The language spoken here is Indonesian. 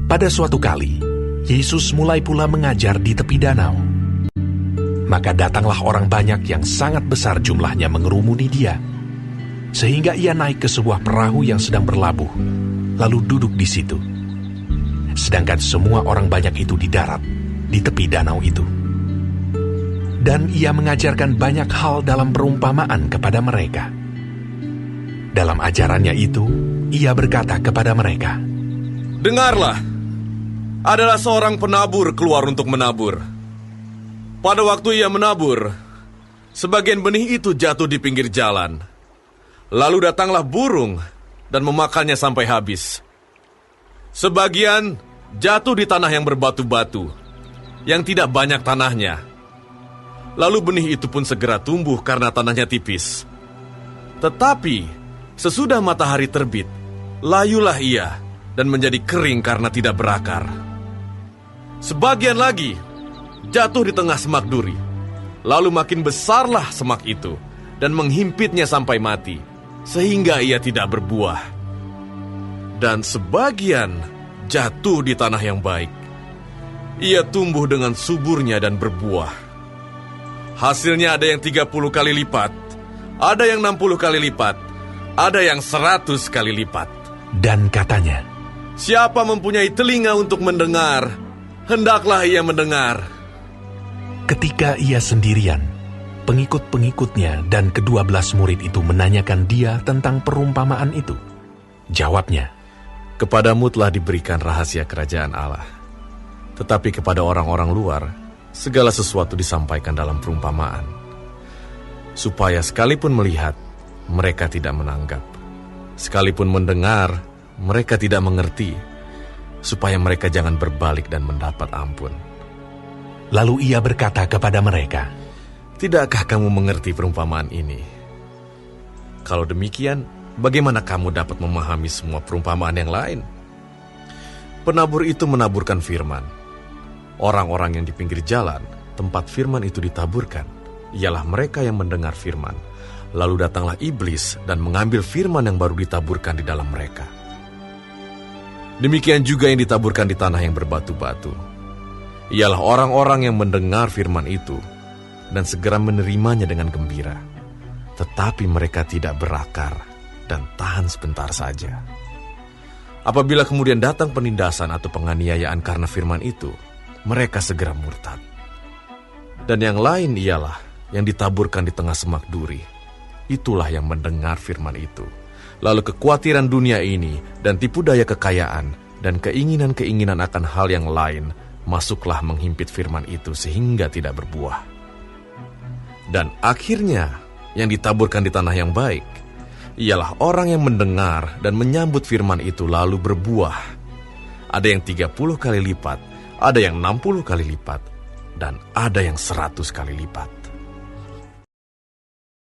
Pada suatu kali, Yesus mulai pula mengajar di tepi danau. Maka datanglah orang banyak yang sangat besar jumlahnya mengerumuni dia, sehingga ia naik ke sebuah perahu yang sedang berlabuh, lalu duduk di situ. Sedangkan semua orang banyak itu di darat, di tepi danau itu. Dan ia mengajarkan banyak hal dalam perumpamaan kepada mereka. Dalam ajarannya itu, ia berkata kepada mereka, "Dengarlah, adalah seorang penabur keluar untuk menabur. Pada waktu ia menabur, sebagian benih itu jatuh di pinggir jalan. Lalu datanglah burung dan memakannya sampai habis. Sebagian jatuh di tanah yang berbatu-batu, yang tidak banyak tanahnya. Lalu benih itu pun segera tumbuh karena tanahnya tipis. Tetapi sesudah matahari terbit, layulah ia dan menjadi kering karena tidak berakar. Sebagian lagi jatuh di tengah semak duri. Lalu makin besarlah semak itu dan menghimpitnya sampai mati, sehingga ia tidak berbuah. Dan sebagian jatuh di tanah yang baik. Ia tumbuh dengan suburnya dan berbuah. Hasilnya ada yang 30 kali lipat, ada yang 60 kali lipat, ada yang 100 kali lipat." Dan katanya, "Siapa mempunyai telinga untuk mendengar, hendaklah ia mendengar." ketika ia sendirian, pengikut-pengikutnya dan ke-12 murid itu menanyakan dia tentang perumpamaan itu. Jawabnya, "Kepadamu telah diberikan rahasia kerajaan Allah. Tetapi kepada orang-orang luar, segala sesuatu disampaikan dalam perumpamaan, supaya sekalipun melihat, mereka tidak menanggap. Sekalipun mendengar, mereka tidak mengerti, supaya mereka jangan berbalik dan mendapat ampun." Lalu ia berkata kepada mereka, "Tidakkah kamu mengerti perumpamaan ini? Kalau demikian, bagaimana kamu dapat memahami semua perumpamaan yang lain? Penabur itu menaburkan firman. Orang-orang yang di pinggir jalan, tempat firman itu ditaburkan, ialah mereka yang mendengar firman. Lalu datanglah iblis dan mengambil firman yang baru ditaburkan di dalam mereka. Demikian juga yang ditaburkan di tanah yang berbatu-batu, ialah orang-orang yang mendengar firman itu dan segera menerimanya dengan gembira. Tetapi mereka tidak berakar dan tahan sebentar saja. Apabila kemudian datang penindasan atau penganiayaan karena firman itu, mereka segera murtad. Dan yang lain ialah yang ditaburkan di tengah semak duri. Itulah yang mendengar firman itu. Lalu kekhawatiran dunia ini dan tipu daya kekayaan dan keinginan-keinginan akan hal yang lain masuklah menghimpit firman itu sehingga tidak berbuah. Dan akhirnya yang ditaburkan di tanah yang baik ialah orang yang mendengar dan menyambut firman itu lalu berbuah. Ada yang 30 kali lipat, ada yang 60 kali lipat, dan ada yang 100 kali lipat."